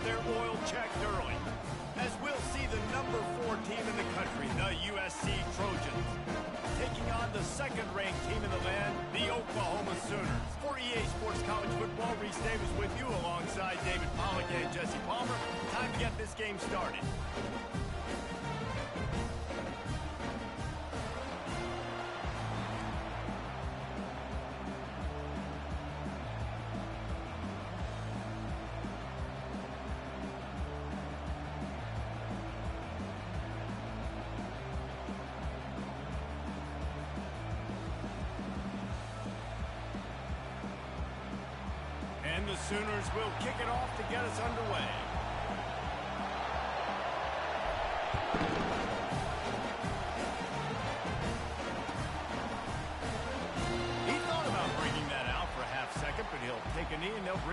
their oil checked early, as we'll see the #4 team in the country, the USC Trojans, taking on the second-ranked team in the land, the Oklahoma Sooners. For EA Sports College Football, Reese Davis with you alongside David Pollack and Jesse Palmer. Time to get this game started. And the Sooners will kick it off to get us underway. He thought about bringing that out for a half second, but he'll take a knee and they'll bring.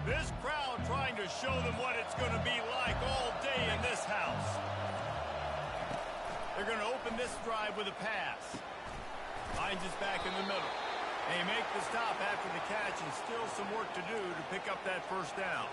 This crowd trying to show them what it's going to be like all day in this house. They're going to open this drive with a pass. Finds us back in the middle. They make the stop after the catch and still some work to do to pick up that first down.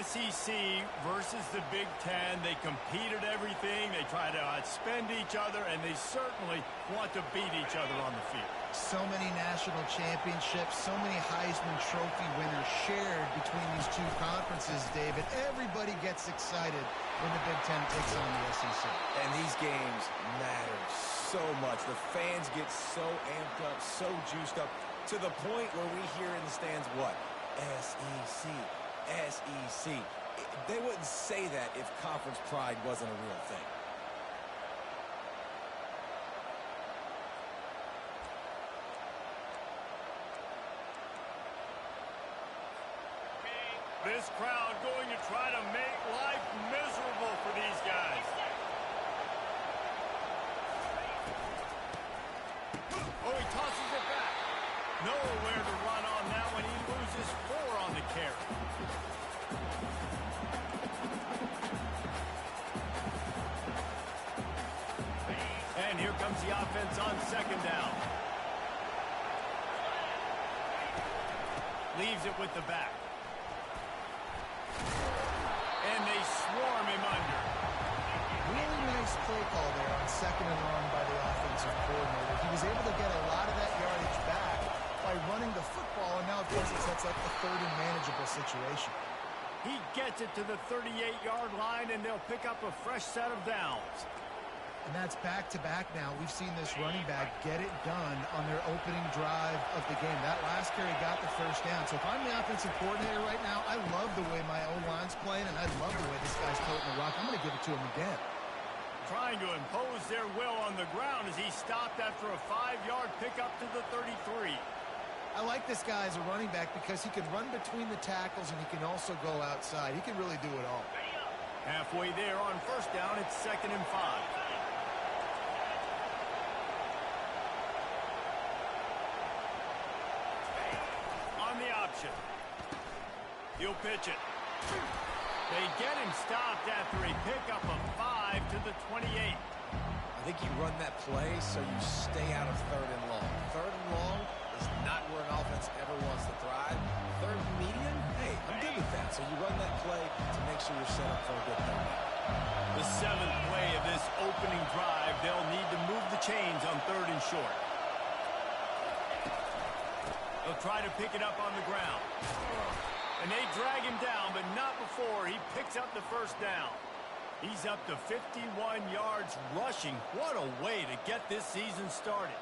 SEC versus the Big Ten. They compete at everything. They try to outspend each other, and they certainly want to beat each other on the field. So many national championships, so many Heisman Trophy winners shared between these two conferences, David. Everybody gets excited when the Big Ten takes on the SEC. And these games matter so much. The fans get so amped up, so juiced up, to the point where we hear in the stands what? SEC. SEC. They wouldn't say that if conference pride wasn't a real thing. This crowd going to try to make life miserable for these guys. Oh, he tosses it back. Nowhere to run on that one. He loses 4 on the carry. And here comes the offense on second down. Leaves it with the back. And they swarm him under. Really nice play call there on second and long by the offensive coordinator. He was able to get a lot of that yardage back by running the football, and now of course it sets up a third and manageable situation. He gets it to the 38-yard line, and they'll pick up a fresh set of downs. And that's back-to-back now. We've seen this running back get it done on their opening drive of the game. That last carry got the first down. So if I'm the offensive coordinator right now, I love the way my O-line's playing, and I love the way this guy's toting the rock. I'm going to give it to him again. Trying to impose their will on the ground as he stopped after a 5-yard pickup to the 33. I like this guy as a running back because he can run between the tackles and he can also go outside. He can really do it all. Halfway there on first down, it's 2nd and 5. He'll pitch it. They get him stopped after a pickup of 5 to the 28. I think you run that play so you stay out of 3rd and long. 3rd and long is not where an offense ever wants to thrive. 3rd and medium, hey, I'm good with that. So you run that play to make sure you're set up for a good third down. The 7th play of this opening drive, they'll need to move the chains on 3rd and short. They'll try to pick it up on the ground. And they drag him down, but not before he picks up the first down. He's up to 51 yards rushing. What a way to get this season started.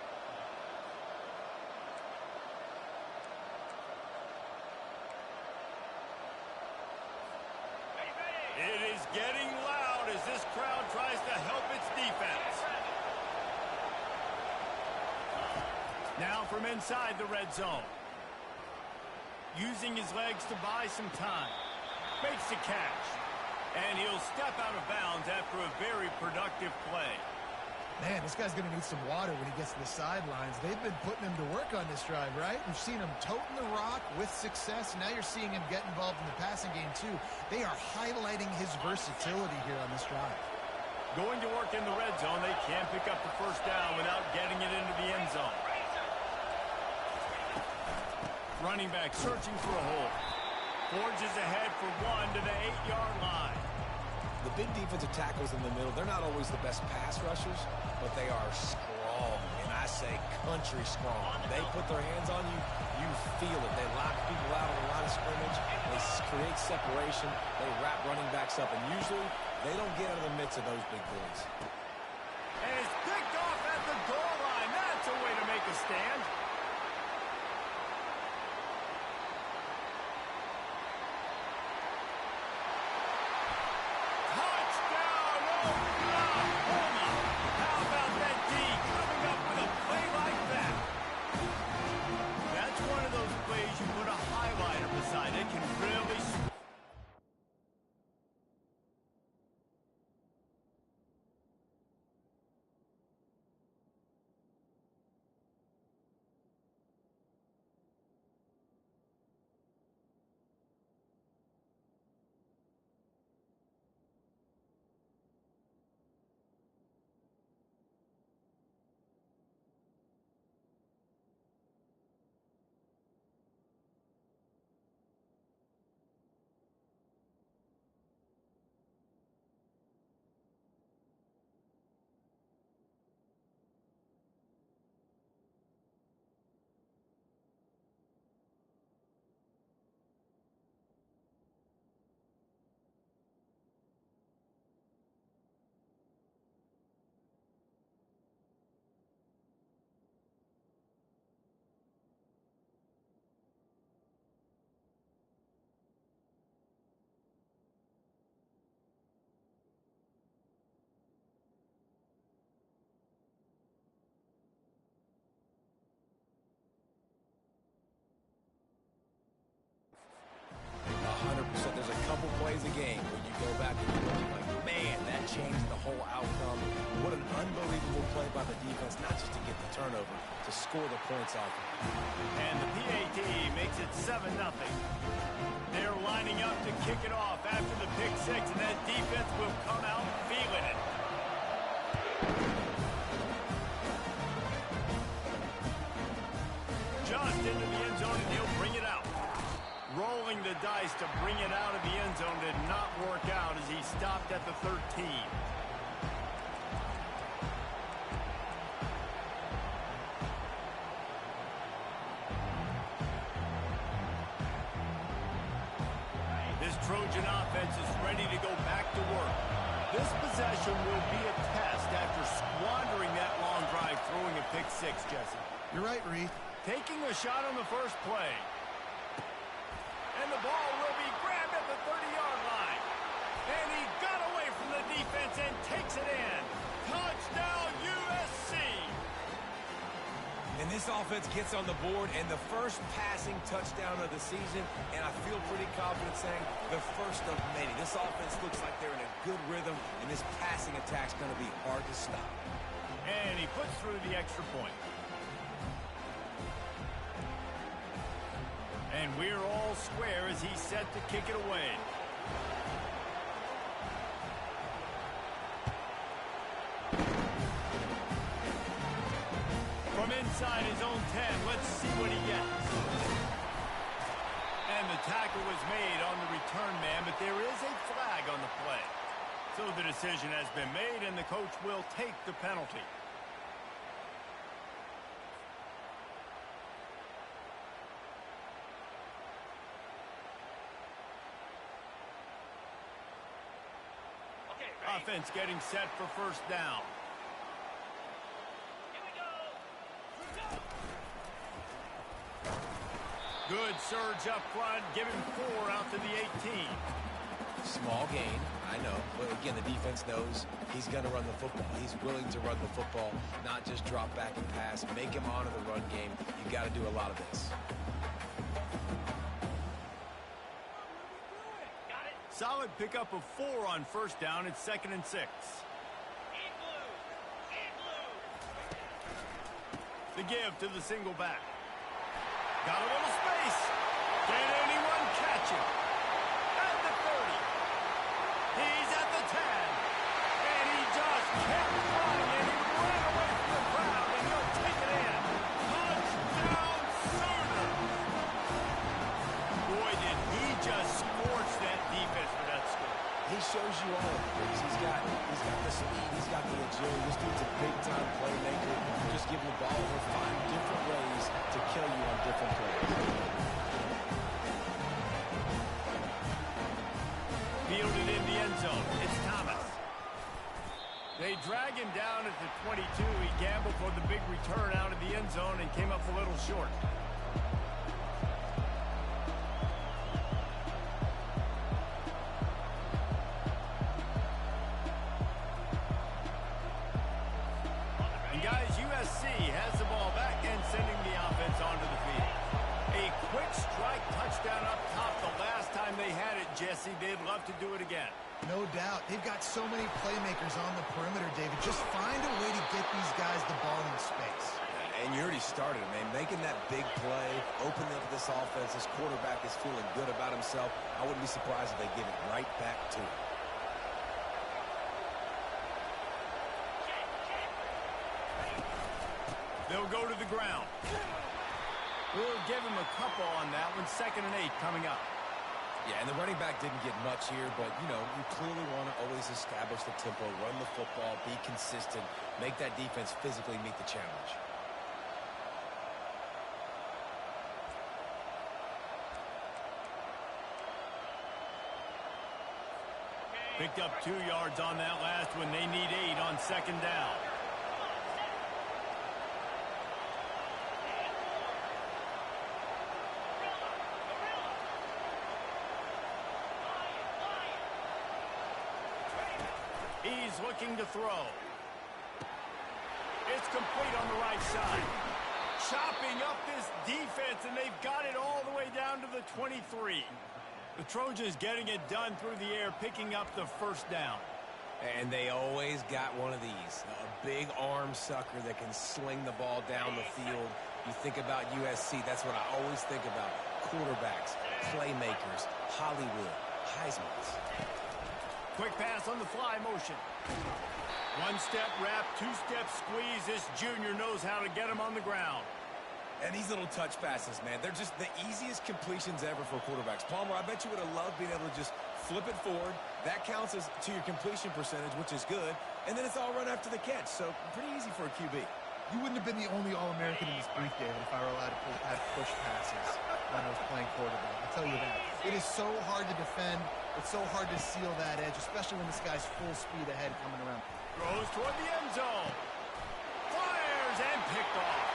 It is getting loud as this crowd tries to help its defense. Now from inside the red zone. Using his legs to buy some time. Makes the catch. And he'll step out of bounds after a very productive play. Man, this guy's going to need some water when he gets to the sidelines. They've been putting him to work on this drive, right? We've seen him toting the rock with success. Now you're seeing him get involved in the passing game, too. They are highlighting his versatility here on this drive. Going to work in the red zone. They can't pick up the first down without getting it into the end zone. Running back searching for a hole. Forges ahead for 1 to the 8-yard line. The big defensive tackles in the middle, they're not always the best pass rushers, but they are strong, and I say country strong. They put their hands on you, you feel it. They lock people out on the line of scrimmage. They create separation. They wrap running backs up, and usually they don't get out of the midst of those big boys. And it's picked off at the goal line. That's a way to make a stand. There's a couple plays a game where you go back and you look like, man, that changed the whole outcome. What an unbelievable play by the defense, not just to get the turnover, to score the points off of it. And the PAT makes it 7-0. They're lining up to kick it off after the pick six, and that defense will come out feeling it. Just into the end zone, and he'll bring it out. Rolling the dice to bring it out of the end zone did not work out as he stopped at the 13. This Trojan offense is ready to go back to work. This possession will be a test after squandering that long drive, throwing a pick six, Jesse. You're right, Reed. Taking a shot on the first play. And the ball will be grabbed at the 30-yard line. And he got away from the defense and takes it in. Touchdown, USC! And this offense gets on the board, and the first passing touchdown of the season, and I feel pretty confident saying the first of many. This offense looks like they're in a good rhythm, and this passing attack's going to be hard to stop. And he puts through the extra point. And we're all square as he's set to kick it away. From inside his own 10, let's see what he gets. And the tackle was made on the return man, but there is a flag on the play. So the decision has been made, and the coach will take the penalty. Offense getting set for first down. Good surge up front, giving 4 out to the 18. Small gain, I know, but again, the defense knows he's going to run the football. He's willing to run the football, not just drop back and pass, make him honor the run game. You got to do a lot of this. Solid pickup of 4 on first down. It's 2nd and 6. The give to the single back. Got a little space. Can anyone catch him? At the 30. He's at the 10. And he just kept running, and he ran away from the crowd, and he'll take it in. Touchdown, Sooners. Boy, did he just scorch that defense for that score. He shows you all of it. He's got the speed, he's got the agility. This dude's a big-time playmaker. Just give him the ball, he'll find different ways to kill you on different plays. Fielded in the end zone. It's Thomas. They drag him down at the 22. He gambled for the big return out of the end zone and came up a little short. Guys, USC has the ball back and sending the offense onto the field. A quick strike touchdown up top the last time they had it, Jesse. They'd love to do it again. No doubt. They've got so many playmakers on the perimeter, David. Just find a way to get these guys the ball in space. And you already started, man. Making that big play, opening up this offense. This quarterback is feeling good about himself. I wouldn't be surprised if they give it right back to him. They'll go to the ground. We'll give him a couple on that one. 2nd and 8 coming up. Yeah, and the running back didn't get much here, but, you know, you clearly want to always establish the tempo, run the football, be consistent, make that defense physically meet the challenge. Picked up 2 yards on that last one. They need 8 on 2nd down. He's looking to throw. It's complete on the right side. Chopping up this defense, and they've got it all the way down to the 23. The Trojans getting it done through the air, picking up the first down. And they always got one of these. A big arm sucker that can sling the ball down the field. You think about USC, that's what I always think about. Quarterbacks, playmakers, Hollywood, Heisman's. Quick pass on the fly motion. 1-step wrap, 2-step squeeze. This junior knows how to get him on the ground. And these little touch passes, man, they're just the easiest completions ever for quarterbacks. Palmer, I bet you would have loved being able to just flip it forward. That counts as to your completion percentage, which is good. And then it's all run after the catch, so pretty easy for a QB. You wouldn't have been the only All-American in this booth, David, if I were allowed to have push passes when I was playing quarterback. I'll tell you that. It is so hard to defend. It's so hard to seal that edge, especially when this guy's full speed ahead coming around. Throws toward the end zone. Fires and picked off.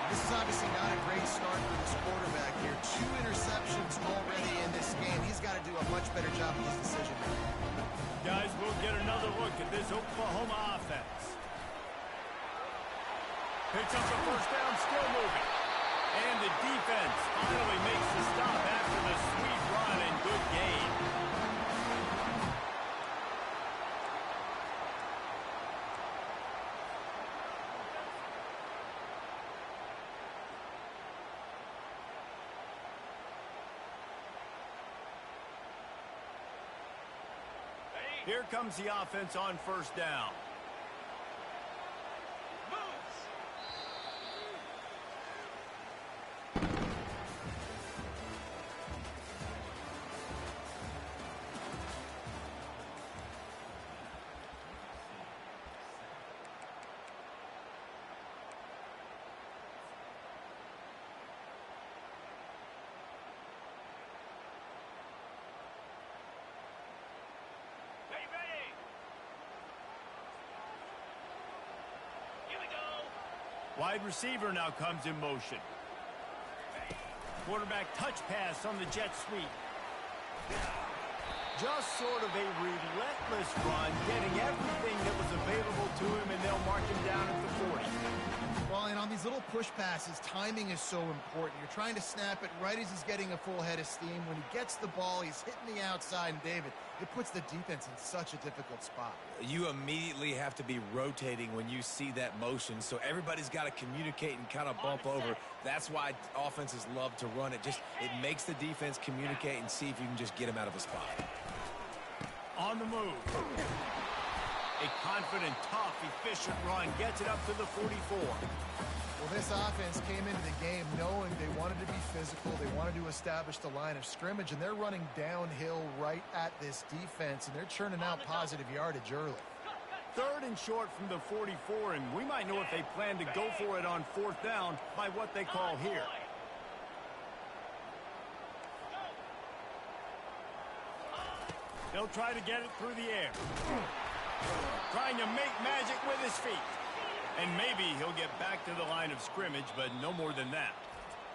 This is obviously not a great start for this quarterback here. 2 interceptions already in this game. He's got to do a much better job with his decision making. Guys, we'll get another look at this Oklahoma offense. Picks up the first down, still moving. And the defense finally makes the stop after the sweet run and good gain. Here comes the offense on first down. Wide receiver now comes in motion. Quarterback touch pass on the jet sweep. Just sort of a relentless run, getting everything that was available to him, and they'll mark him down at the 40. Well, and on these little push passes, timing is so important. You're trying to snap it right as he's getting a full head of steam. When he gets the ball, he's hitting the outside, and David, it puts the defense in such a difficult spot. You immediately have to be rotating when you see that motion, so everybody's got to communicate and kind of bump over. That's why offenses love to run it. It makes the defense communicate and see if you can just get him out of a spot. On the move. A confident, tough, efficient run gets it up to the 44. Well, this offense came into the game knowing they wanted to be physical. They wanted to establish the line of scrimmage, and they're running downhill right at this defense, and they're churning out positive yardage early. 3rd and short from the 44, and we might know if they plan to go for it on 4th down by what they call here. They'll try to get it through the air. Trying to make magic with his feet. And maybe he'll get back to the line of scrimmage, but no more than that.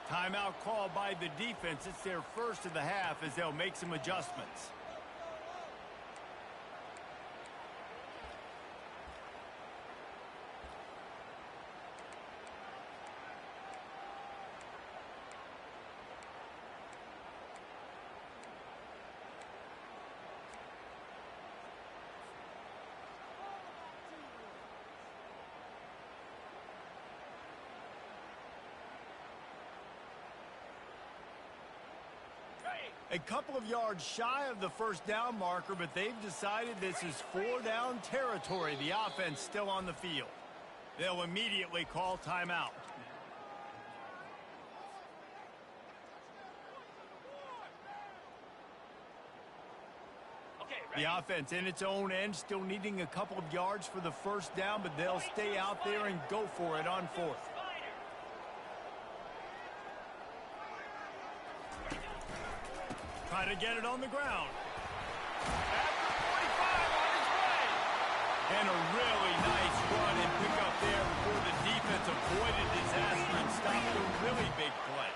Timeout called by the defense. It's their first of the half as they'll make some adjustments. A couple of yards shy of the first down marker, but they've decided this is 4-down territory. The offense still on the field. They'll immediately call timeout. The offense in its own end, still needing a couple of yards for the first down, but they'll stay out there and go for it on 4th. Try to get it on the ground. After 45 on his way. And a really nice run and pick up there before the defense avoided disaster and stopped a really big play.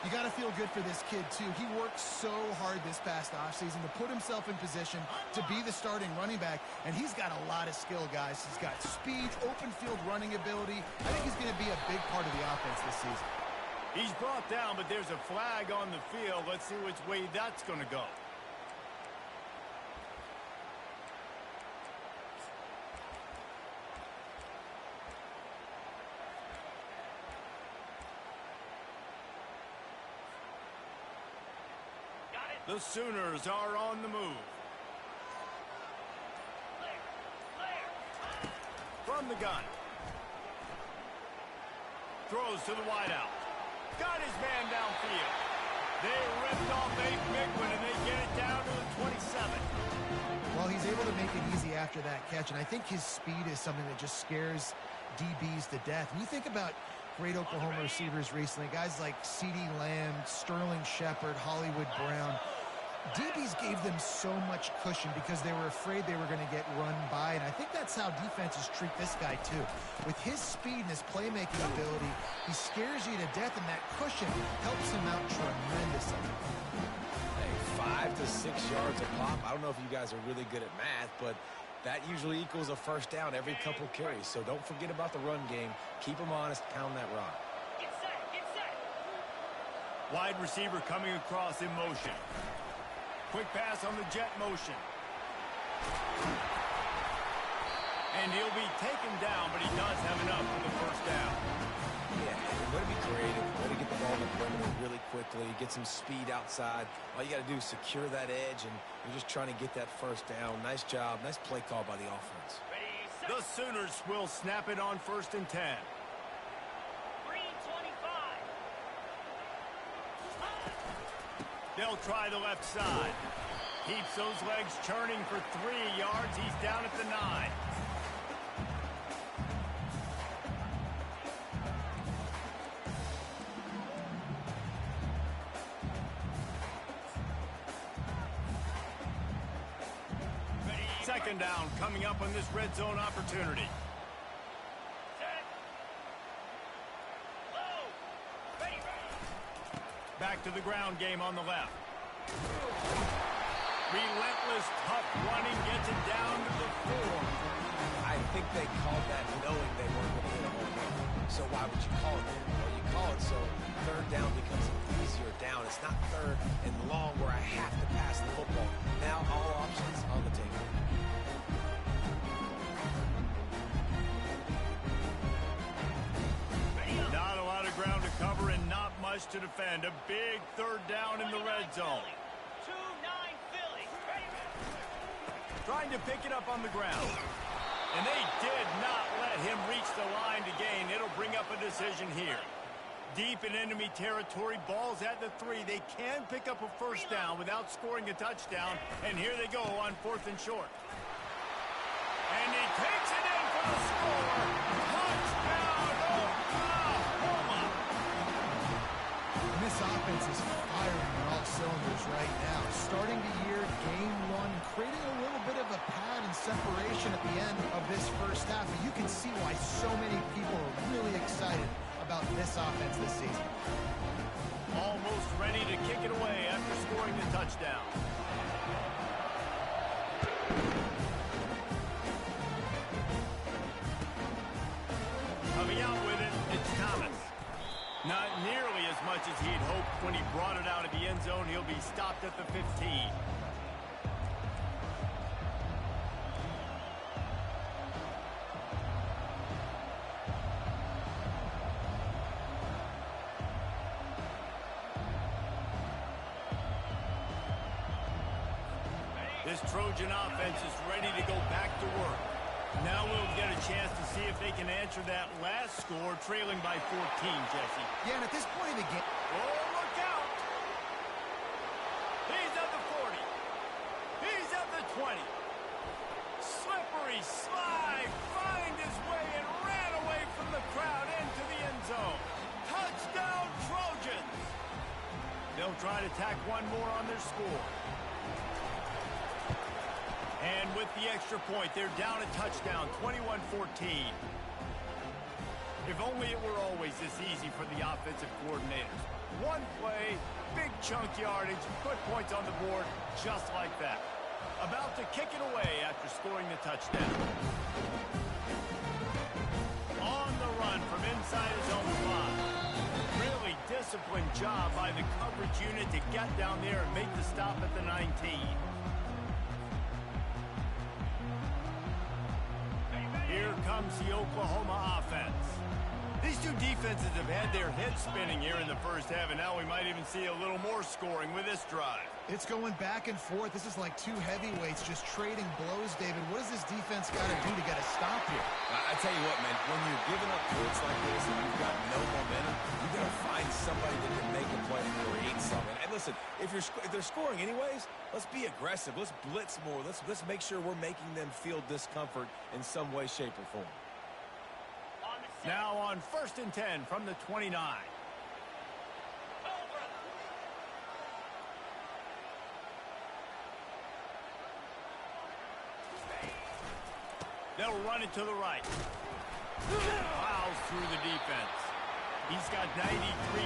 You got to feel good for this kid, too. He worked so hard this past offseason to put himself in position to be the starting running back, and he's got a lot of skill, guys. He's got speed, open field running ability. I think he's going to be a big part of the offense this season. He's brought down, but there's a flag on the field. Let's see which way that's going to go. The Sooners are on the move. From the gun. Throws to the wideout. Got his man downfield. They ripped off a big one, and they get it down to the 27. Well, he's able to make it easy after that catch, and I think his speed is something that just scares DBs to death. When you think about great Oklahoma receivers recently, guys like CeeDee Lamb, Sterling Shepard, Hollywood Brown, DBs gave them so much cushion because they were afraid they were going to get run by, and I think that's how defenses treat this guy too. With his speed and his playmaking ability, he scares you to death, and that cushion helps him out tremendously. Hey, 5 to 6 yards a pop. I don't know if you guys are really good at math, but that usually equals a first down every couple carries. So don't forget about the run game. Keep them honest, pound that rock. Get set, get set. Wide receiver coming across in motion. Quick pass on the jet motion. And he'll be taken down, but he does have enough for the first down. Yeah, way to be creative. Way to get the ball in the perimeter really quickly. Get some speed outside. All you got to do is secure that edge, and you're just trying to get that first down. Nice job. Nice play call by the offense. The Sooners will snap it on 1st and 10. Green 25. They'll try the left side. Keeps those legs churning for 3 yards. He's down at the 9. Second down coming up on this red zone opportunity. Back to the ground game on the left. Relentless, tough running, gets it down to the 4. I think they called that knowing they weren't going to hit a home run. So why would you call it that? Well, you call it so third down becomes an easier down. It's not third and long where I have to pass the football. Now all options on the table. Not a lot of ground to cover and not much to defend. A big third down in the red zone. 2-9 Philly. Trying to pick it up on the ground. And they did not let him reach the line to gain. It'll bring up a decision here. Deep in enemy territory, ball's at the 3. They can pick up a first down without scoring a touchdown. And here they go on 4th and short. And he takes it in for the score. Touchdown, Oklahoma! And this offense is firing on all cylinders right now. Starting the year, game 1, creating a little bit of a pad and separation at the end of this first half. And you can see why so many people are really excited about this offense this season. Almost ready to kick it away after scoring the touchdown. Coming out with it, it's Thomas. Not nearly as much as he'd hoped when he brought it out of the end zone. He'll be stopped at the 15. This Trojan offense is ready to go back to work. Now we'll get a chance to see if they can answer that last score, trailing by 14, Jesse. Yeah, and at this point in the game... Oh, look out! He's at the 40. He's at the 20. Slippery slide, find his way and ran away from the crowd into the end zone. Touchdown, Trojans! They'll try to tack one more on their score. And with the extra point, they're down a touchdown, 21-14. If only it were always this easy for the offensive coordinators. One play, big chunk yardage, put points on the board just like that. About to kick it away after scoring the touchdown. On the run from inside his own 5. Really disciplined job by the coverage unit to get down there and make the stop at the 19. Here comes the Oklahoma offense. These two defenses have had their heads spinning here in the first half, and now we might even see a little more scoring with this drive. It's going back and forth. This is like two heavyweights just trading blows, David. What does this defense got to do to get a stop here? I tell you what, man, when you're giving up points like this and you've got no momentum, you got to find somebody that can make a play and create something. And listen, if they're scoring anyways, let's be aggressive. Let's blitz more. Let's make sure we're making them feel discomfort in some way, shape, or form. Now on 1st and 10 from the 29. They'll run it to the right. Plows through the defense. He's got 93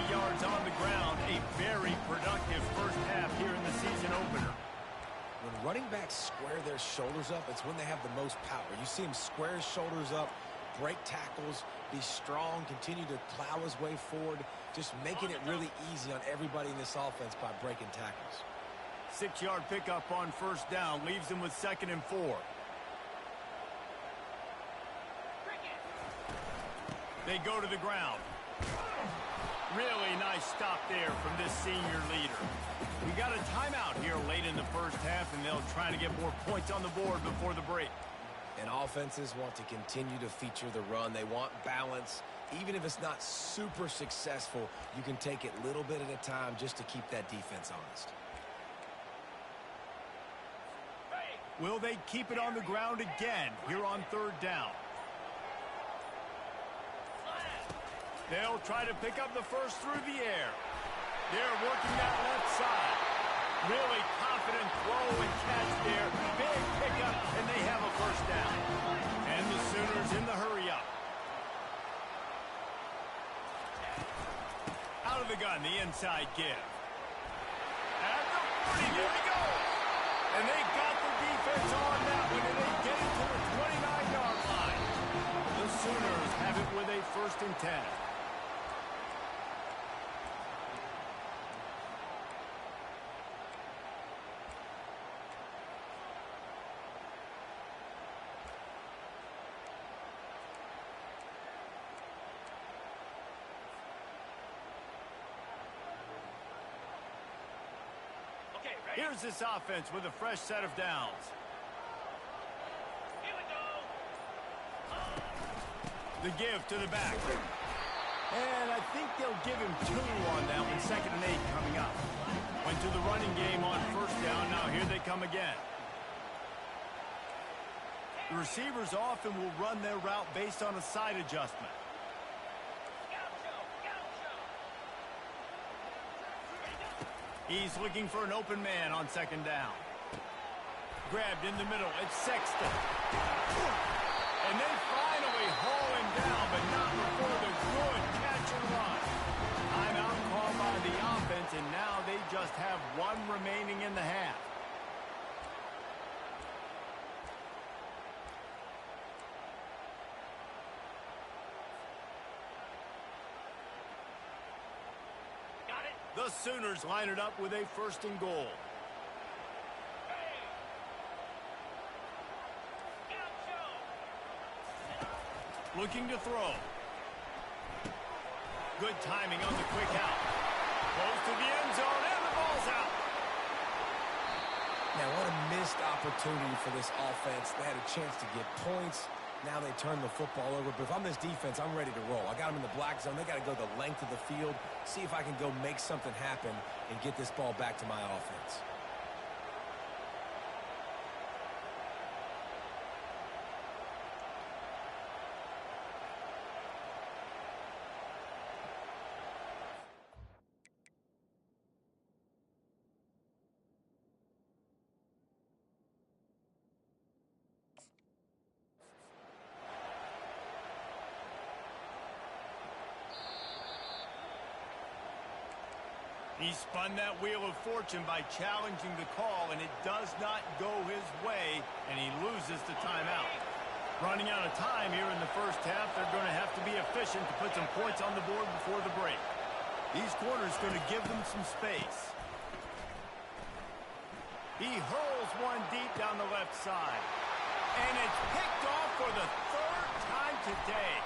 yards on the ground. A very productive first half here in the season opener. When running backs square their shoulders up, it's when they have the most power. You see him square his shoulders up, break tackles, be strong, continue to plow his way forward, just making it really easy on everybody in this offense by breaking tackles. 6-yard pickup on 1st down, leaves him with 2nd and 4. They go to the ground. Really nice stop there from this senior leader. We got a timeout here late in the first half, and they'll try to get more points on the board before the break. And offenses want to continue to feature the run. They want balance. Even if it's not super successful, you can take it little bit at a time just to keep that defense honest. Will they keep it on the ground again here on 3rd down? They'll try to pick up the first through the air. They're working that left side. Really confident throw and catch there. Big pickup, and they have a 1st down. And the Sooners in the hurry-up. Out of the gun, the inside give. At the 40, there we go. And they got the defense on that one, and they get it to the 29-yard line. The Sooners have it with a 1st and 10. Here's this offense with a fresh set of downs. Here we go. The give to the back. And I think they'll give him 2 on that one. 2nd and 8 coming up. Went to the running game on 1st down. Now here they come again. The receivers often will run their route based on a side adjustment. He's looking for an open man on 2nd down. Grabbed in the middle. It's Sexton. And they finally haul him down, but not before the good catch and run. Timeout called by the offense, and now they just have 1 remaining in the half. The Sooners line it up with a 1st and goal. Looking to throw. Good timing on the quick out. Close to the end zone, and the ball's out. Now, what a missed opportunity for this offense. They had a chance to get points. Now they turn the football over. But if I'm this defense, I'm ready to roll. I got them in the black zone. They got to go the length of the field, see if I can go make something happen and get this ball back to my offense. He spun that wheel of fortune by challenging the call, and it does not go his way, and he loses the timeout. Running out of time here in the first half, they're going to have to be efficient to put some points on the board before the break. These corners going to give them some space. He hurls one deep down the left side, and it's picked off for the 3rd time today.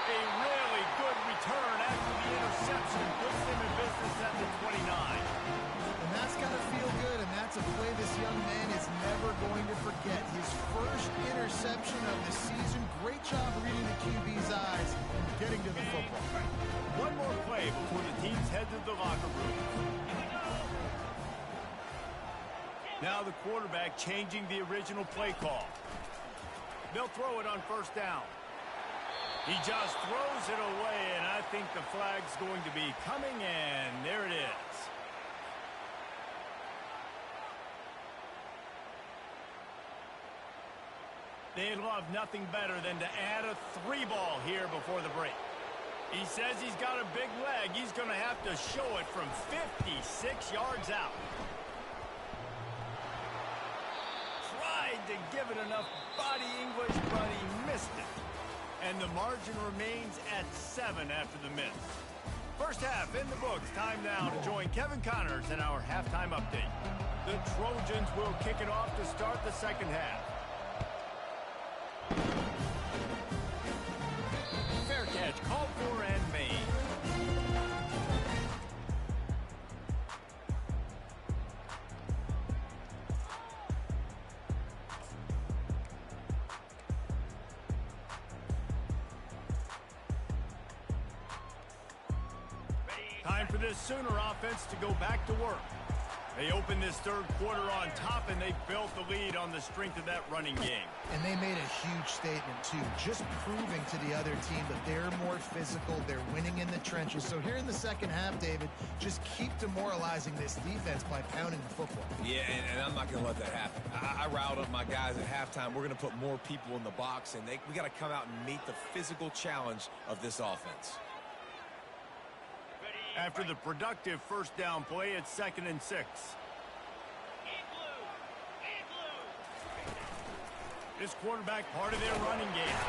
A really good return after the interception puts them in business at the 29. And that's got to feel good, and that's a play this young man is never going to forget. His first interception of the season. Great job reading the QB's eyes and getting to the football. One more play before the teams head to the locker room. Now the quarterback changing the original play call. They'll throw it on first down. He just throws it away, and I think the flag's going to be coming, and there it is. They'd love nothing better than to add a 3-ball here before the break. He says he's got a big leg. He's going to have to show it from 56 yards out. Tried to give it enough body English, but he missed it. And the margin remains at 7 after the miss. First half in the books. Time now to join Kevin Connors in our halftime update. The Trojans will kick it off to start the second half. Fair catch called for and made. Time for this Sooner offense to go back to work. They opened this third quarter on top, and they built the lead on the strength of that running game. And they made a huge statement, too, just proving to the other team that they're more physical, they're winning in the trenches. So here in the second half, David, just keep demoralizing this defense by pounding the football. Yeah, and I'm not going to let that happen. I riled up my guys at halftime. We're going to put more people in the box, and we got to come out and meet the physical challenge of this offense. After the productive first down play, it's 2nd and 6. This quarterback part of their running game.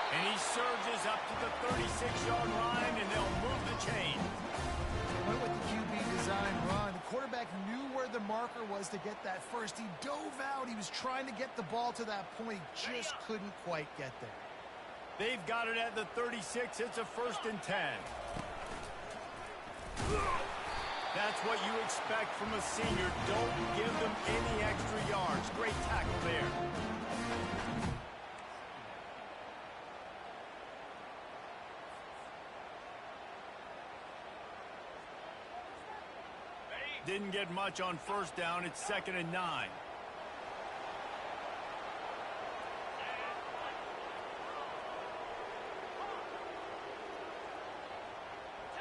And he surges up to the 36-yard line, and they'll move the chain. They went with the QB design run. The quarterback knew where the marker was to get that first. He dove out. He was trying to get the ball to that point. He just couldn't quite get there. They've got it at the 36. It's a 1st and 10. That's what you expect from a senior. Don't give them any extra yards. Great tackle there. Didn't get much on first down. It's 2nd and 9.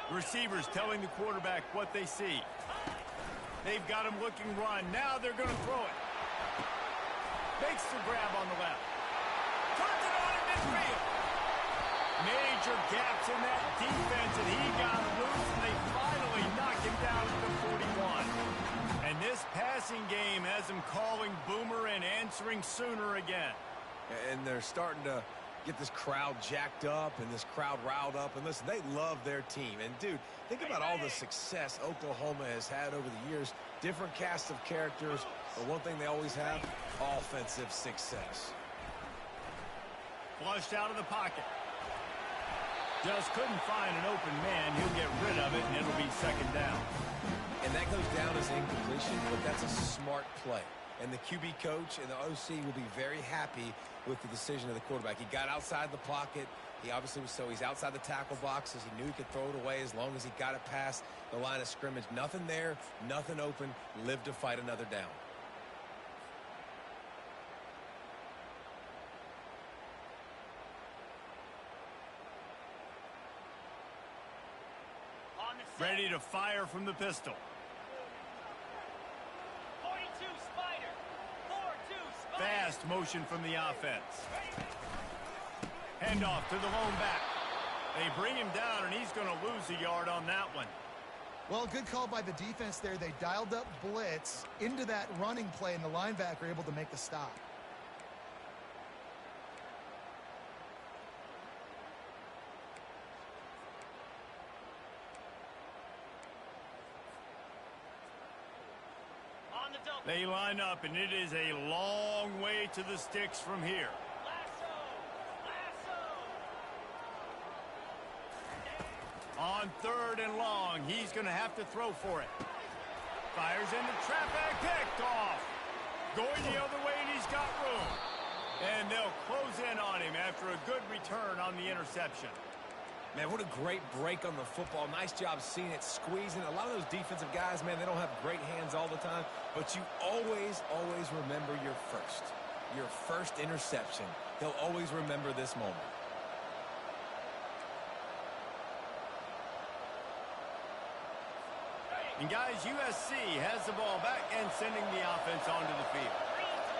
Receivers telling the quarterback what they see. They've got him looking run. Now they're going to throw it. Makes the grab on the left. Turns it on in midfield. Major gaps in that defense, and he got loose, and they finally knock him down at the 41. And this passing game has him calling Boomer and answering Sooner again. And they're starting to get this crowd jacked up and this crowd riled up. And listen, they love their team. And, dude, think about all the success Oklahoma has had over the years. Different cast of characters. But one thing they always have, offensive success. Flushed out of the pocket. Just couldn't find an open man. He'll get rid of it, and it'll be 2nd down. And that goes down as incompletion, but that's a smart play. And the QB coach and the OC will be very happy with the decision of the quarterback. He got outside the pocket. He obviously was he's outside the tackle boxes. He knew he could throw it away as long as he got it past the line of scrimmage. Nothing there, nothing open. Live to fight another down. Ready to fire from the pistol. 42 Spider. 4-2 Spider. Fast motion from the offense. Handoff to the lone back. They bring him down, and he's going to lose a yard on that one. Well, good call by the defense there. They dialed up blitz into that running play, and the linebacker able to make the stop. They line up, and it is a long way to the sticks from here. On 3rd and long, he's going to have to throw for it. Fires into traffic, picked off. Going the other way, and he's got room. And they'll close in on him after a good return on the interception. Man, what a great break on the football. Nice job seeing it, squeezing. A lot of those defensive guys, man, they don't have great hands all the time, but you always, always remember your first interception. He'll always remember this moment. And guys, USC has the ball back and sending the offense onto the field.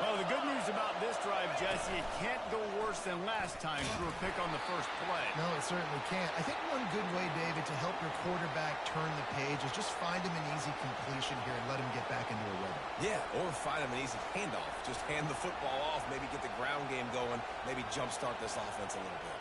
Well, the good news about this drive, Jesse, it can't go worse than last time through a pick on the first play. No, it certainly can't. I think one good way, David, to help your quarterback turn the page is just find him an easy completion here and let him get back into a rhythm. Yeah, or find him an easy handoff. Just hand the football off, maybe get the ground game going, maybe jumpstart this offense a little bit.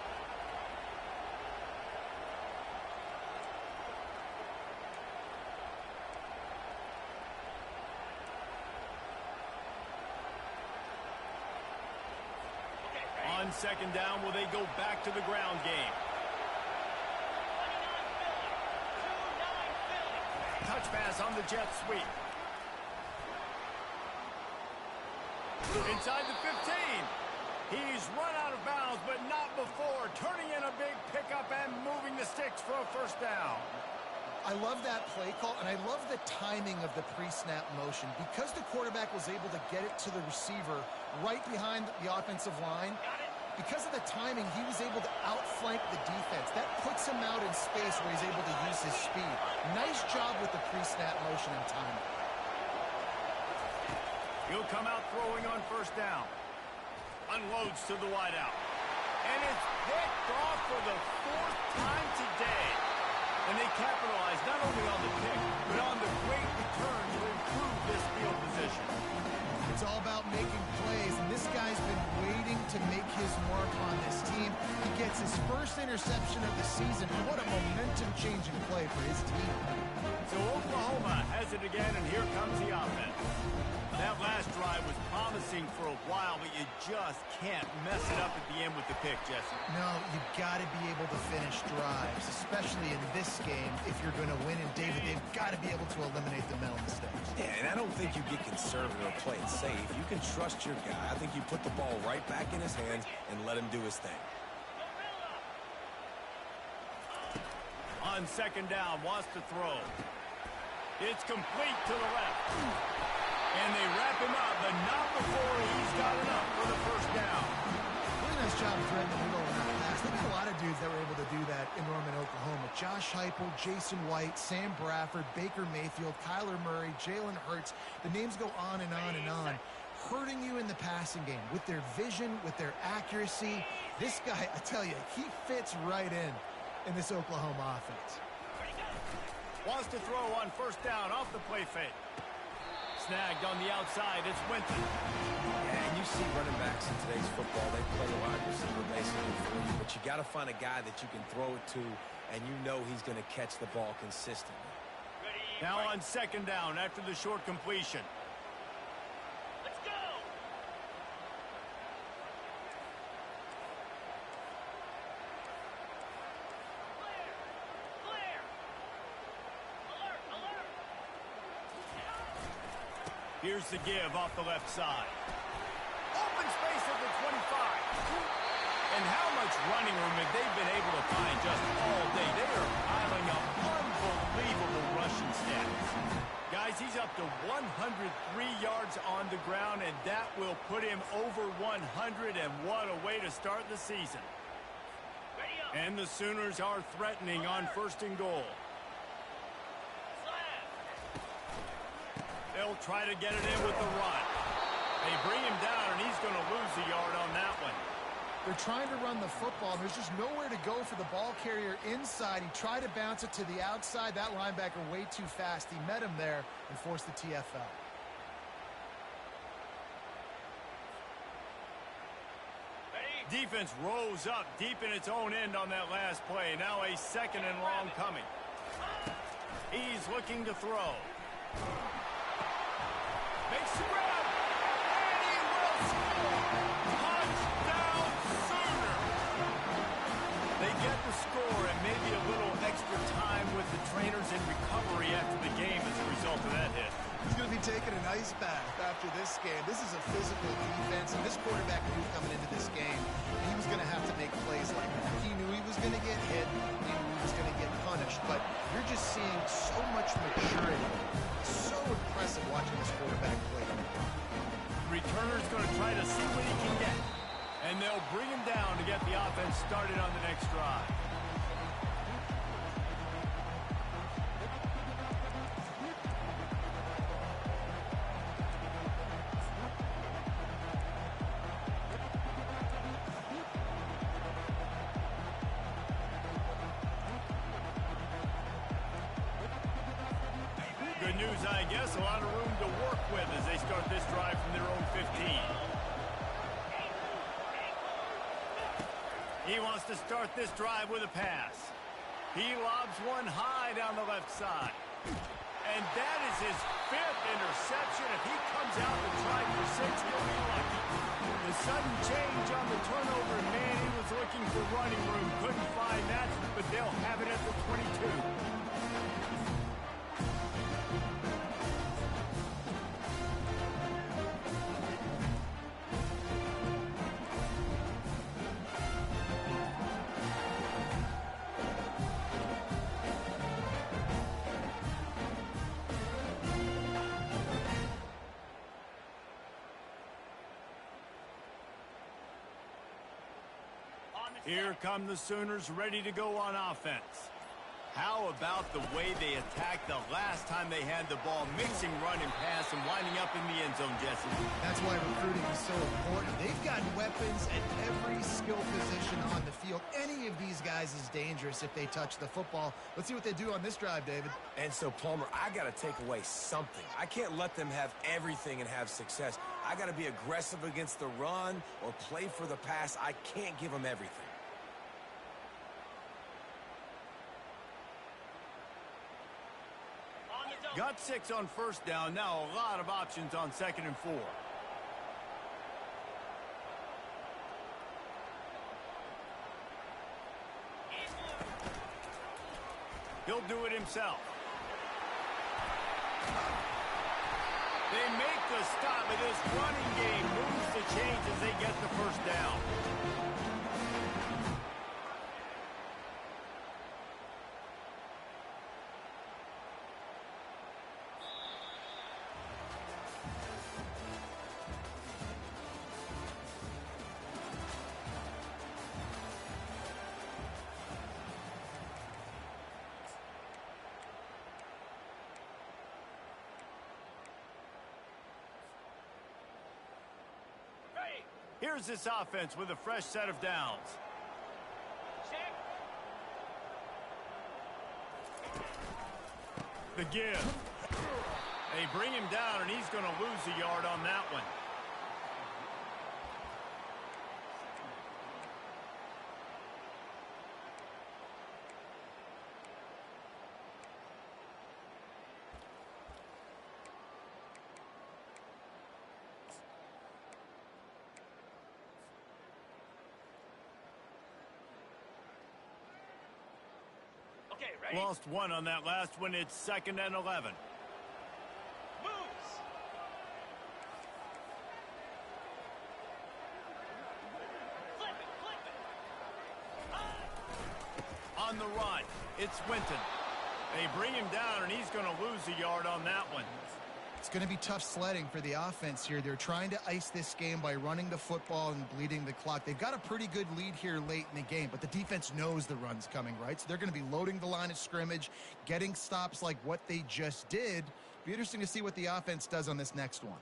On 2nd down, will they go back to the ground game? Touch pass on the jet sweep. Inside the 15. He's run out of bounds, but not before. Turning in a big pickup and moving the sticks for a 1st down. I love that play call, and I love the timing of the pre-snap motion. Because the quarterback was able to get it to the receiver right behind the offensive line, because of the timing, he was able to outflank the defense. That puts him out in space where he's able to use his speed. Nice job with the pre-snap motion and timing. He'll come out throwing on 1st down. Unloads to the wideout. And it's picked off for the 4th time today. And they capitalize not only on the pick, but on the great return to improve this field position. It's all about making plays, and this guy's been waiting to make his mark on this team. He gets his first interception of the season. What a momentum-changing play for his team. So Oklahoma has it again, and here comes the offense. That last drive was promising for a while, but you just can't mess it up at the end with the pick, Jesse. No, you've got to be able to finish drives, especially in this game if you're going to win. And, David, they've got to be able to eliminate the mental mistakes. Yeah, and I don't think you get conservative or play it safe. You can trust your guy. I think you put the ball right back in his hands and let him do his thing. On 2nd down, wants to throw. It's complete to the left. And they wrap him up, but not before he's got enough for the 1st down. Really nice job threading the middle on that pass. There's a lot of dudes that were able to do that in Norman, Oklahoma. Josh Heupel, Jason White, Sam Bradford, Baker Mayfield, Kyler Murray, Jalen Hurts. The names go on and on and on. Hurting you in the passing game with their vision, with their accuracy. This guy, I tell you, he fits right in this Oklahoma offense. Wants to throw on 1st down off the play fake. Snagged on the outside, it's Winton. Yeah, and you see running backs in today's football, they play a wide receiver basically for you, but you got to find a guy that you can throw it to, and you know he's going to catch the ball consistently. Now on 2nd down after the short completion. Let's go! Clear! Alert! Alert! Here's the give off the left side. Open space at the 25. And how much running room have they been able to find just all day? They are piling up unbelievable rushing stats. Guys, he's up to 103 yards on the ground, and that will put him over 100, and what a way to start the season. Ready up! And the Sooners are threatening on 1st and goal. They'll try to get it in with the run. They bring him down, and he's going to lose a yard on that one. They're trying to run the football, and there's just nowhere to go for the ball carrier inside. He tried to bounce it to the outside. That linebacker way too fast. He met him there and forced the TFL. Defense rose up deep in its own end on that last play. Now a 2nd and long coming. He's looking to throw. Makes the grab. And he will score. Touchdown, Sooner. They get the score and maybe a little extra time with the trainers in recovery after the game as a result of that hit. He's going to be taking an ice bath after this game. This is a physical defense, and this quarterback knew coming into this game he was going to have to make plays like that. He knew he was going to get hit. He knew he was going to get punished. But you're just seeing so much maturity. So impressive watching this quarterback play. Returner's going to try to see what he can get. And they'll bring him down to get the offense started on the next drive. Good news, I guess. A lot of room to work with as they start this drive from their own 15. He wants to start this drive with a pass. He lobs one high down the left side. And that is his 5th interception. If he comes out to try for 6, he'll be lucky. The sudden change on the turnover, man, he was looking for running room. Couldn't find that, but they'll have it at the 22. Here come the Sooners ready to go on offense. How about the way they attacked the last time they had the ball, mixing run and pass and winding up in the end zone, Jesse? That's why recruiting is so important. They've got weapons at every skill position on the field. Any of these guys is dangerous if they touch the football. Let's see what they do on this drive, David. And so, Palmer, I got to take away something. I can't let them have everything and have success. I got to be aggressive against the run or play for the pass. I can't give them everything. Got 6 on first down. Now a lot of options on 2nd and 4. He'll do it himself. They make the stop, but this running game moves the chains as they get the first down. Here's this offense with a fresh set of downs. Check. The give. They bring him down, and he's going to lose a yard on that one. Okay, ready? Lost 1 on that last one. It's 2nd and 11. Moves. Flip it. On the run, it's Winton. They bring him down, and he's going to lose a yard on that one. It's going to be tough sledding for the offense here. They're trying to ice this game by running the football and bleeding the clock. They've got a pretty good lead here late in the game, but the defense knows the run's coming, right? So they're going to be loading the line of scrimmage, getting stops like what they just did. Be interesting to see what the offense does on this next one.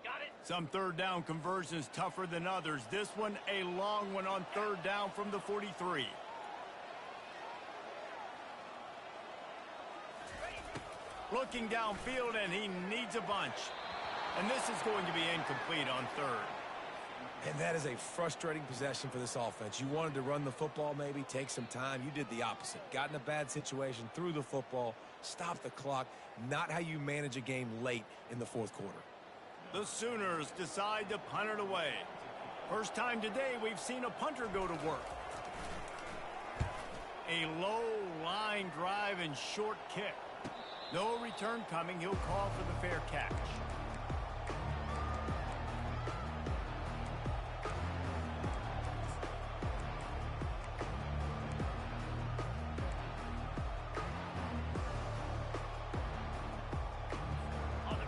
Got it. Some third down conversions tougher than others. This one, a long one on 3rd down from the 43. Looking downfield, and he needs a bunch. And this is going to be incomplete on 3rd. And that is a frustrating possession for this offense. You wanted to run the football, maybe take some time. You did the opposite. Got in a bad situation, threw the football, stopped the clock. Not how you manage a game late in the 4th quarter. The Sooners decide to punt it away. First time today we've seen a punter go to work. A low line drive and short kick. No return coming. He'll call for the fair catch.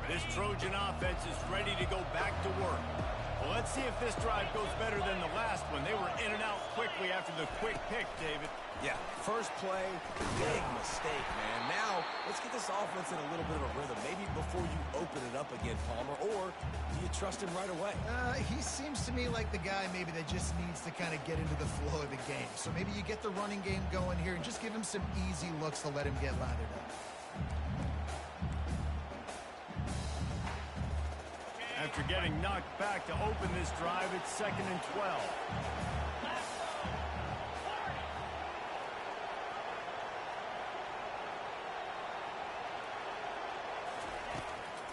This Trojan offense is ready to go back to work. Well, let's see if this drive goes better than the last one. They were in and out quickly after the quick pick, David. Yeah, first play, big mistake, man. Now, let's get this offense in a little bit of a rhythm. Maybe before you open it up again, Palmer, or do you trust him right away? He seems to me like the guy maybe that just needs to kind of get into the flow of the game. So maybe you get the running game going here and just give him some easy looks to let him get lathered up. After getting knocked back to open this drive, it's 2nd and 12.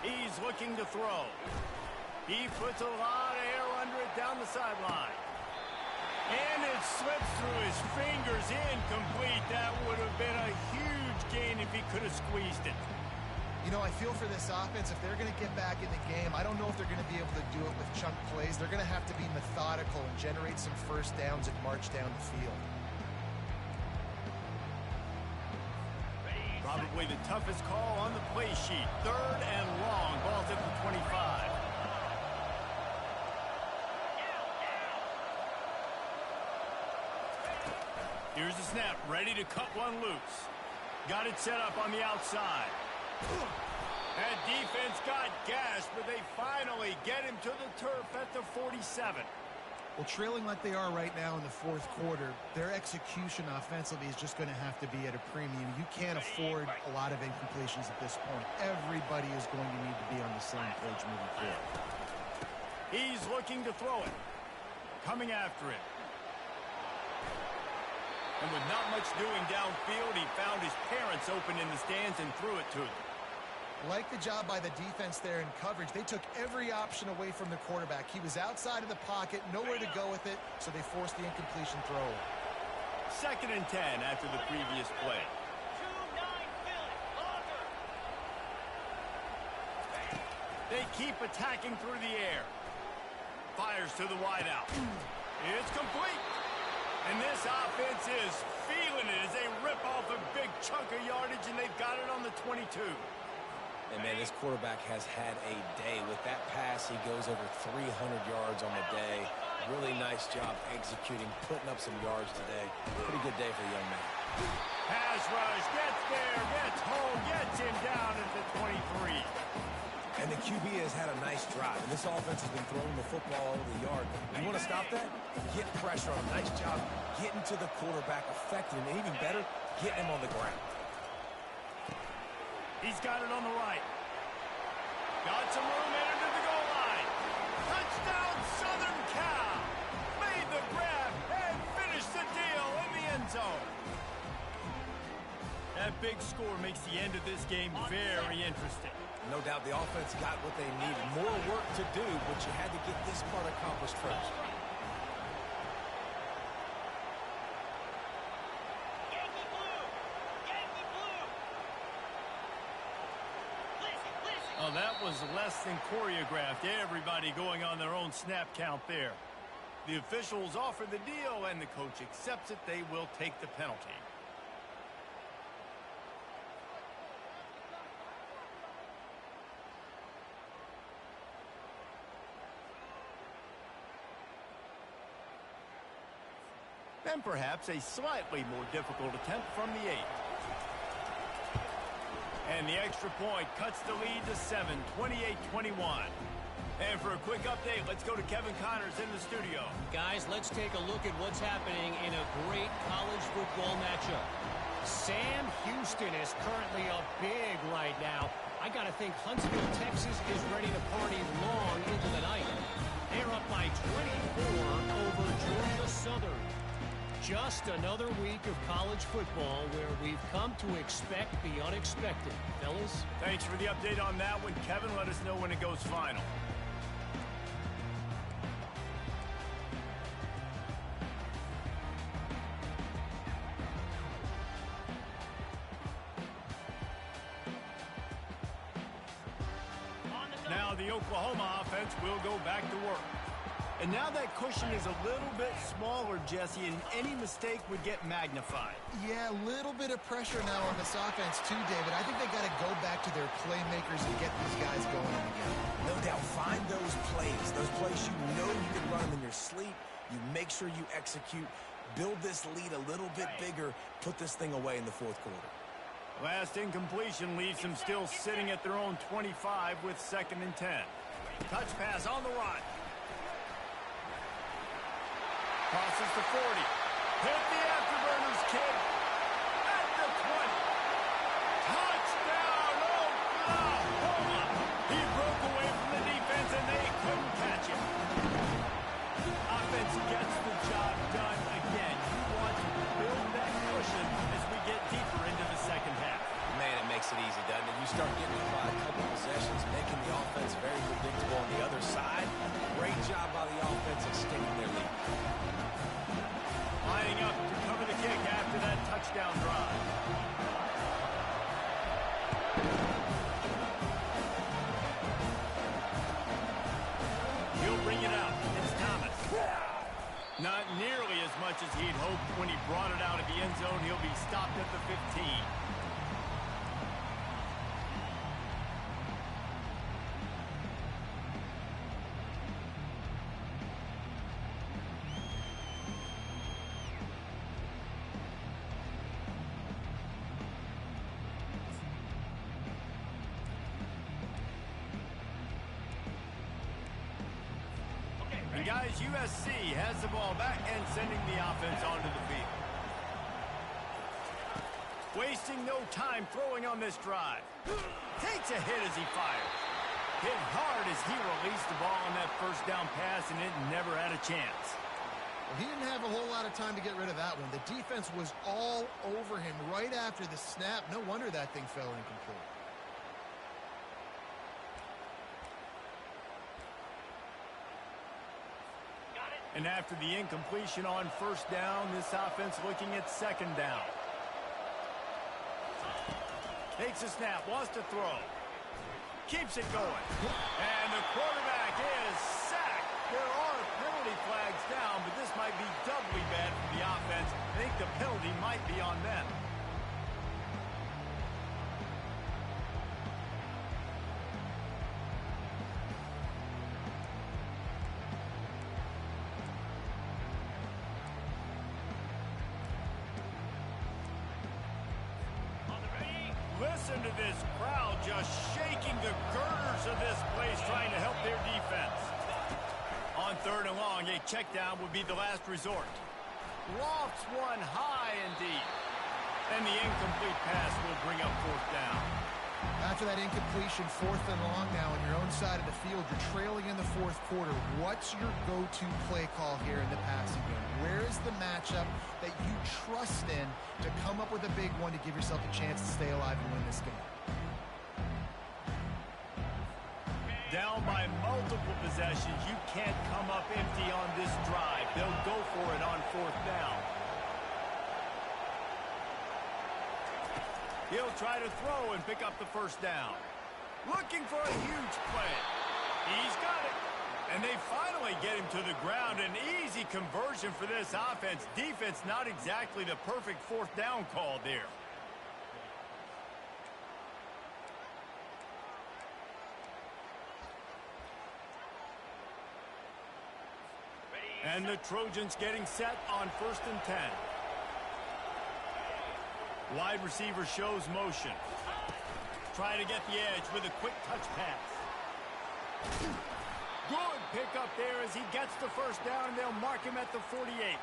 He's looking to throw. He puts a lot of air under it down the sideline. And it slips through his fingers, incomplete. That would have been a huge gain if he could have squeezed it. You know, I feel for this offense, if they're going to get back in the game, I don't know if they're going to be able to do it with chunk plays. They're going to have to be methodical and generate some first downs and march down the field. Probably the toughest call on the play sheet. 3rd and long. Ball's at the 25. Here's the snap. Ready to cut one loose. Got it set up on the outside. That defense got gashed, but they finally get him to the turf at the 47. Well, trailing like they are right now in the fourth quarter, their execution offensively is just going to have to be at a premium. You can't afford a lot of incompletions at this point. Everybody is going to need to be on the same page moving forward. He's looking to throw it. Coming after it. And with not much doing downfield, he found his parents open in the stands and threw it to them. Like the job by the defense there in coverage. They took every option away from the quarterback. He was outside of the pocket, nowhere to go with it, so they forced the incompletion throw. 2nd and 10 after the previous play. 2-9 They keep attacking through the air. Fires to the wideout. It's complete. And this offense is feeling it as they rip off a big chunk of yardage, and they've got it on the 22. And, man, this quarterback has had a day. With that pass, he goes over 300 yards on the day. Really nice job executing, putting up some yards today. Pretty good day for the young man. Pass rush, gets there, gets home, gets him down at the 23. And the QB has had a nice drive. And this offense has been throwing the football over the yard. You want to stop that? Get pressure on him. Nice job getting to the quarterback, affecting him. And even better, getting him on the ground. He's got it on the right. Got some room, entered to the goal line. Touchdown, Southern Cal. Made the grab and finished the deal in the end zone. That big score makes the end of this game very interesting. No doubt the offense got what they needed. More work to do, but you had to get this part accomplished first. Yankee blue! Yankee blue! Listen. Oh, that was less than choreographed. Everybody going on their own snap count there. The officials offer the deal, and the coach accepts it. They will take the penalty. And perhaps a slightly more difficult attempt from the 8. And the extra point cuts the lead to 7, 28-21. And for a quick update, let's go to Kevin Connors in the studio. Guys, let's take a look at what's happening in a great college football matchup. Sam Houston is currently up big right now. I got to think Huntsville, Texas is ready to party long into the night. They're up by 24 over Georgia Southern. Just another week of college football where we've come to expect the unexpected. Fellas? Thanks for the update on that one, Kevin. Let us know when it goes final. Now the Oklahoma offense will go back to work. And now that cushion is a little bit smaller, Jesse, and any mistake would get magnified. Yeah, a little bit of pressure now on this offense too, David. I think they got to go back to their playmakers and get these guys going in the game. No doubt, find those plays you know you can run them in your sleep. You make sure you execute, build this lead a little bit bigger, put this thing away in the fourth quarter. Last incompletion leaves them still sitting at their own 25 with 2nd and 10. Touch pass on the run. Crosses the 40. Hit the afterburners, kid. At the 20. Touchdown, Oklahoma. He broke away from the defense, and they couldn't catch him. Offense gets the job done again. You want to build that cushion as we get deeper into the second half. Man, it makes it easy, doesn't it? You start getting up by a couple possessions, making the offense very predictable on the other side. Great job by the offense extending their lead. Lining up to cover the kick after that touchdown drive. He'll bring it out. It's Thomas. Not nearly as much as he'd hoped when he brought it out of the end zone. He'll be stopped at the 15. And guys, USC has the ball back and sending the offense onto the field. Wasting no time throwing on this drive. Takes a hit as he fires. Hit hard as he released the ball on that first down pass, and it never had a chance. Well, he didn't have a whole lot of time to get rid of that one. The defense was all over him right after the snap. No wonder that thing fell incomplete. And after the incompletion on first down, this offense looking at 2nd down. Takes a snap, wants to throw. Keeps it going. And the quarterback is sacked. There are penalty flags down, but this might be doubly bad for the offense. I think the penalty might be on them. Listen to this crowd just shaking the girders of this place, trying to help their defense. On 3rd and long, a check down would be the last resort. Lofts one high and deep. And the incomplete pass will bring up 4th down. After that incompletion, 4th and long now on your own side of the field, you're trailing in the 4th quarter. What's your go-to play call here in the passing game? Where is the matchup that you trust in to come up with a big one to give yourself a chance to stay alive and win this game? Down by multiple possessions, you can't come up empty on this drive. They'll go for it on 4th down. He'll try to throw and pick up the first down. Looking for a huge play. He's got it. And they finally get him to the ground. An easy conversion for this offense. Defense not exactly the perfect 4th down call there. And the Trojans getting set on 1st and 10. Wide receiver shows motion. Trying to get the edge with a quick touch pass. Good pickup there as he gets the first down, and they'll mark him at the 48.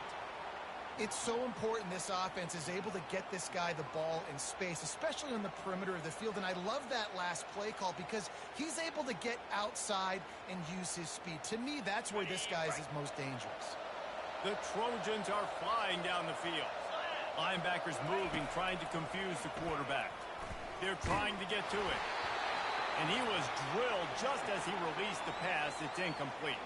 It's so important this offense is able to get this guy the ball in space, especially on the perimeter of the field. And I love that last play call because he's able to get outside and use his speed. To me, that's where this guy is his most dangerous. The Trojans are flying down the field. Linebackers moving, trying to confuse the quarterback. They're trying to get to it. And he was drilled just as he released the pass. It's incomplete.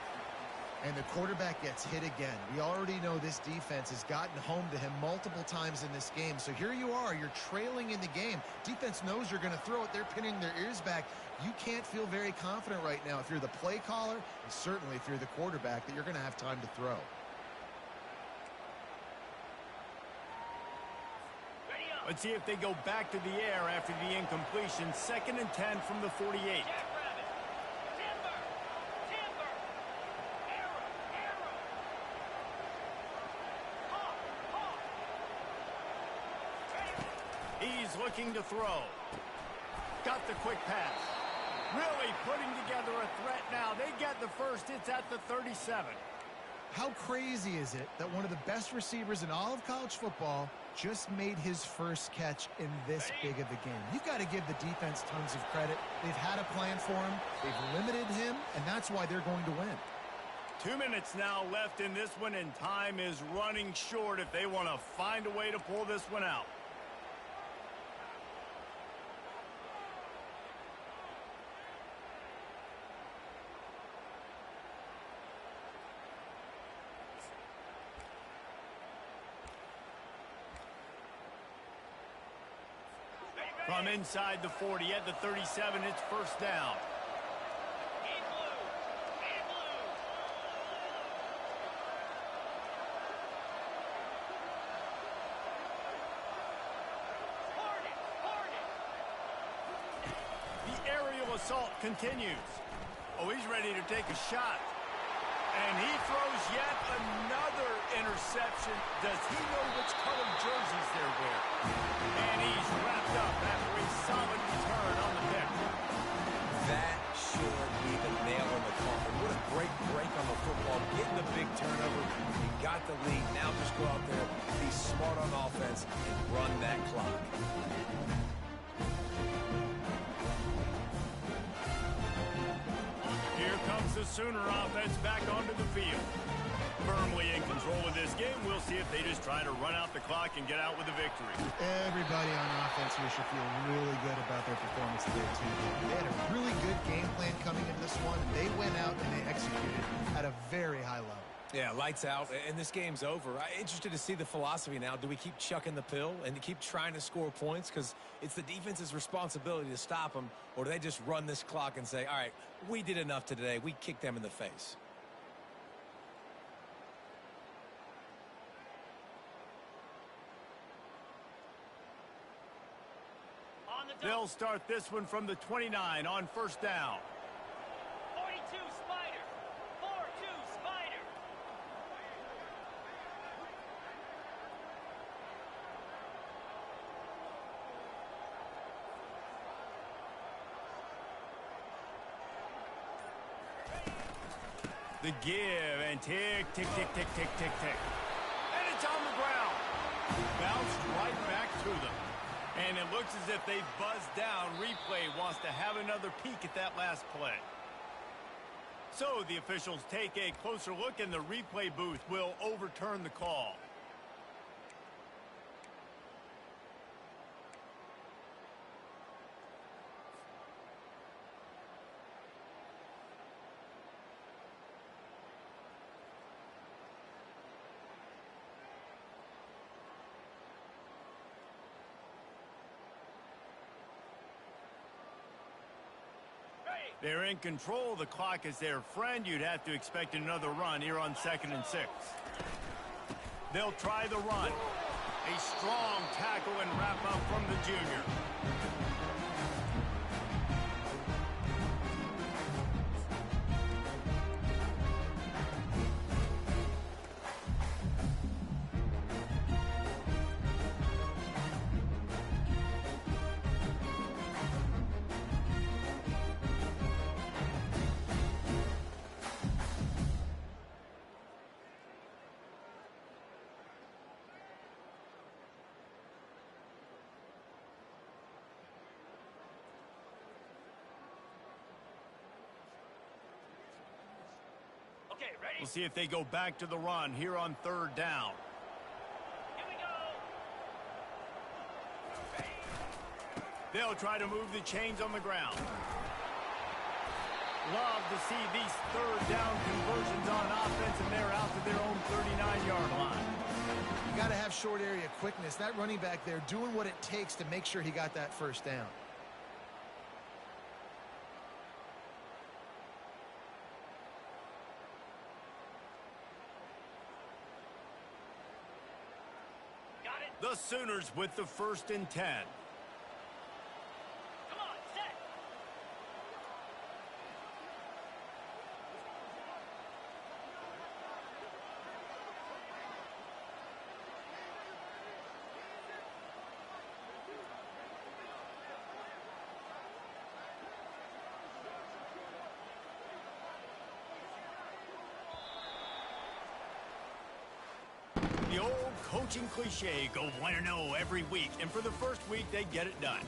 And the quarterback gets hit again. We already know this defense has gotten home to him multiple times in this game. So here you are. You're trailing in the game. Defense knows you're going to throw it. They're pinning their ears back. You can't feel very confident right now if you're the play caller, and certainly if you're the quarterback, that you're going to have time to throw. Let's see if they go back to the air after the incompletion. 2nd and 10 from the 48. He's looking to throw. Got the quick pass. Really putting together a threat now. They get the first. It's at the 37. How crazy is it that one of the best receivers in all of college football just made his first catch in this big of a game? You've got to give the defense tons of credit. They've had a plan for him. They've limited him, and that's why they're going to win. 2 minutes now left in this one, and time is running short if they want to find a way to pull this one out. From inside the 40 at the 37, it's first down. The aerial assault continues. Oh, he's ready to take a shot. And he throws yet another interception. Does he know which color jerseys they're wearing? And he's wrapped up after a solid return on the pick. That should be the nail in the coffin. What a great break on the football. Getting the big turnover. You got the lead. Now just go out there, be smart on offense, and run that clock. Here comes the Sooner offense back onto the field. Firmly in control of this game. We'll see if they just try to run out the clock and get out with a victory. Everybody on offense here should feel really good about their performance today, too. They had a really good game plan coming into this one, and they went out and they executed at a very high level. Yeah, lights out, and this game's over. I'm interested to see the philosophy now. Do we keep chucking the pill and keep trying to score points? Because it's the defense's responsibility to stop them, or do they just run this clock and say, all right, we did enough today. We kicked them in the face. They'll start this one from the 29 on first down. 42 Spider. 4-2 Spider. The give and tick, tick, tick, tick, tick, tick, tick. And it's on the ground. Bounced right back to them. And it looks as if they've buzzed down. Replay wants to have another peek at that last play. So the officials take a closer look, and the replay booth will overturn the call. They're in control. The clock is their friend. You'd have to expect another run here on 2nd and 6. They'll try the run. A strong tackle and wrap up from the junior. Okay, ready? We'll see if they go back to the run here on 3rd down. Here we go. They'll try to move the chains on the ground. Love to see these third down conversions on offense, and they're out to their own 39-yard line. You got to have short area quickness. That running back there doing what it takes to make sure he got that first down. Got it. The Sooners with the 1st and 10. Come on, set. The old coaching cliche, go 1-0 every week, and for the first week, they get it done.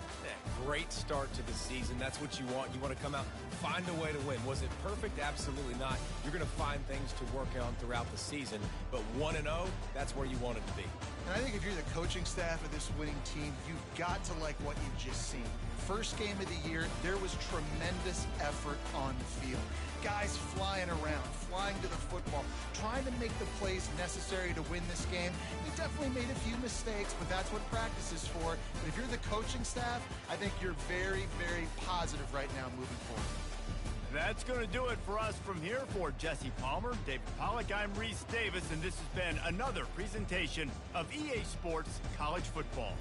Great start to the season. That's what you want. You want to come out, find a way to win. Was it perfect? Absolutely not. You're going to find things to work on throughout the season, but 1-0, that's where you want it to be. And I think if you're the coaching staff of this winning team, you've got to like what you've just seen. First game of the year, there was tremendous effort on the field. Guys flying around, flying to the football, trying to make the plays necessary to win this game. You definitely made a few mistakes, but that's what practice is for. But if you're the coaching staff, I think you're very, very positive right now moving forward. That's going to do it for us from here. For Jesse Palmer, David Pollack, I'm Reese Davis, and this has been another presentation of EA Sports College Football.